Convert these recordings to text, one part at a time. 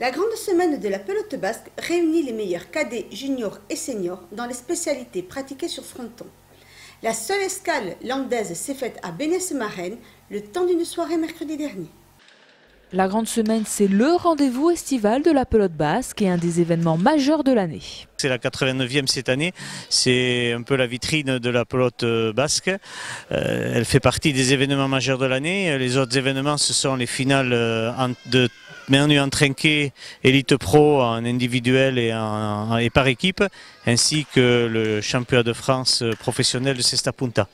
La grande semaine de la pelote basque réunit les meilleurs cadets, juniors et seniors dans les spécialités pratiquées sur fronton. La seule escale landaise s'est faite à Bénesse-Marraine le temps d'une soirée mercredi dernier. La grande semaine, c'est le rendez-vous estival de la pelote basque et un des événements majeurs de l'année. C'est la 89e cette année, c'est un peu la vitrine de la pelote basque. Elle fait partie des événements majeurs de l'année. Les autres événements, ce sont les finales de main nue en trinquet, élite pro en individuel et par équipe, ainsi que le championnat de France professionnel de Cesta Punta.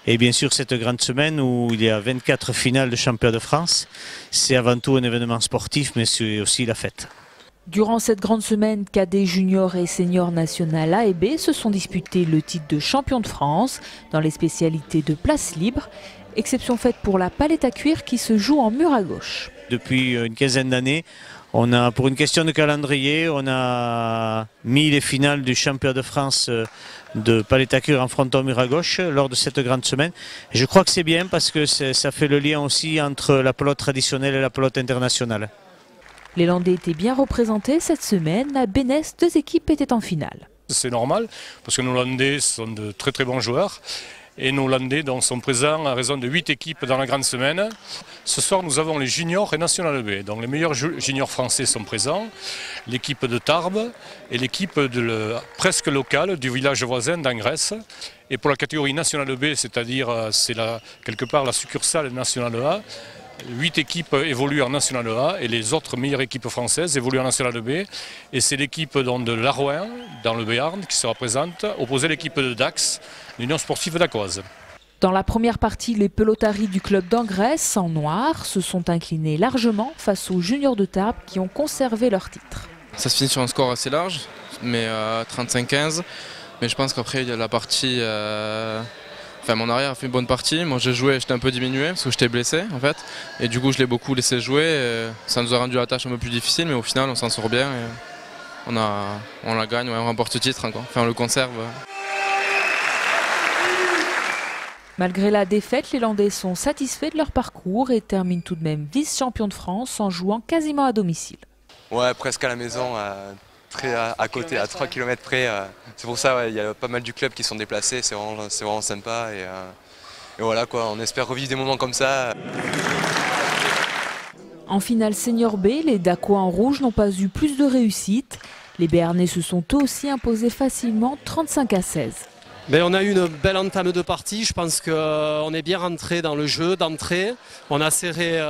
Et bien sûr, cette grande semaine où il y a 24 finales de championnat de France, c'est avant tout un événement sportif, mais c'est aussi la fête. Durant cette grande semaine, cadets, juniors et seniors national A et B se sont disputés le titre de champion de France dans les spécialités de place libre, exception faite pour la palette à cuir qui se joue en mur à gauche. Depuis une quinzaine d'années, pour une question de calendrier, on a mis les finales du championnat de France de palette à cuir en fronton mur à gauche lors de cette grande semaine. Et je crois que c'est bien parce que ça fait le lien aussi entre la pelote traditionnelle et la pelote internationale. Les Landais étaient bien représentés cette semaine. À Bénesse, 2 équipes étaient en finale. C'est normal parce que nos Landais sont de très très bons joueurs. Et nos Landais donc, sont présents à raison de 8 équipes dans la grande semaine. Ce soir, nous avons les juniors et National B. Donc les meilleurs juniors français sont présents, l'équipe de Tarbes et l'équipe presque locale du village voisin d'Angresse. Et pour la catégorie National B, c'est-à-dire c'est quelque part la succursale National A, 8 équipes évoluent en National A et les autres meilleures équipes françaises évoluent en National B. Et c'est l'équipe de Larouin, dans le Béarn, qui sera présente, opposée à l'équipe de Dax, l'Union sportive d'Acoise. Dans la première partie, les pelotaris du club d'Angresse, en noir, se sont inclinés largement face aux juniors de Tarbes qui ont conservé leur titre. Ça se finit sur un score assez large, mais 35-15. Mais je pense qu'après, il y a la partie... Enfin, mon arrière a fait une bonne partie. Moi, j'ai joué, j'étais un peu diminué parce que j'étais blessé en fait. Et du coup, je l'ai beaucoup laissé jouer. Ça nous a rendu la tâche un peu plus difficile, mais au final, on s'en sort bien. Et on la gagne, on remporte le titre. Quoi. Enfin, on le conserve. Malgré la défaite, les Landais sont satisfaits de leur parcours et terminent tout de même vice-champion de France en jouant quasiment à domicile. Ouais, presque à la maison, très à côté, à 3 km près. C'est pour ça il y a pas mal du club qui sont déplacés, c'est vraiment sympa. Et voilà quoi, on espère revivre des moments comme ça. En finale senior B, les Dacois en rouge n'ont pas eu plus de réussite. Les Béarnais se sont eux aussi imposés facilement 35-16. On a eu une belle entame de partie, je pense qu'on est bien rentré dans le jeu d'entrée. On a serré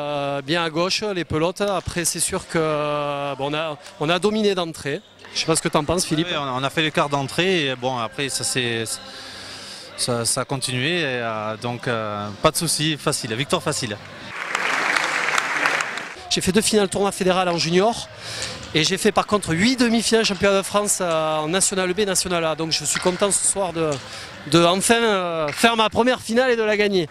bien à gauche les pelotes. Après c'est sûr qu'on a dominé d'entrée. Je ne sais pas ce que tu en penses, Philippe. Oui, on a fait le quart d'entrée et bon après ça a continué et, donc pas de souci, facile, victoire facile. J'ai fait 2 finales tournoi fédéral en junior et j'ai fait par contre 8 demi-finales championnat de France en National B, National A. Donc je suis content ce soir de enfin faire ma première finale et de la gagner.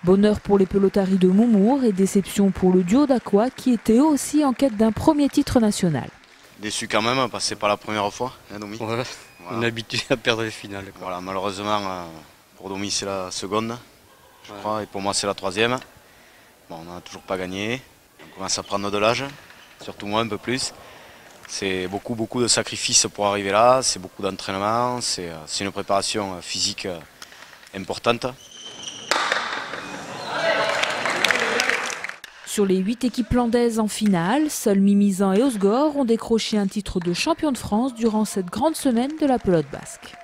Bonheur pour les pelotaris de Moumour et déception pour le duo d'Aqua qui était eux aussi en quête d'un premier titre national. Déçu quand même parce que c'est pas la première fois, hein, Domi. Ouais, voilà. On est habitué à perdre les finales. Quoi. Voilà, malheureusement pour Domi c'est la seconde, je crois, et pour moi c'est la 3e. Bon, on n'a toujours pas gagné, on commence à prendre de l'âge, surtout moi un peu plus. C'est beaucoup de sacrifices pour arriver là, c'est beaucoup d'entraînement, c'est une préparation physique importante. Sur les 8 équipes landaises en finale, seuls Mimizan et Osgore ont décroché un titre de champion de France durant cette grande semaine de la pelote basque.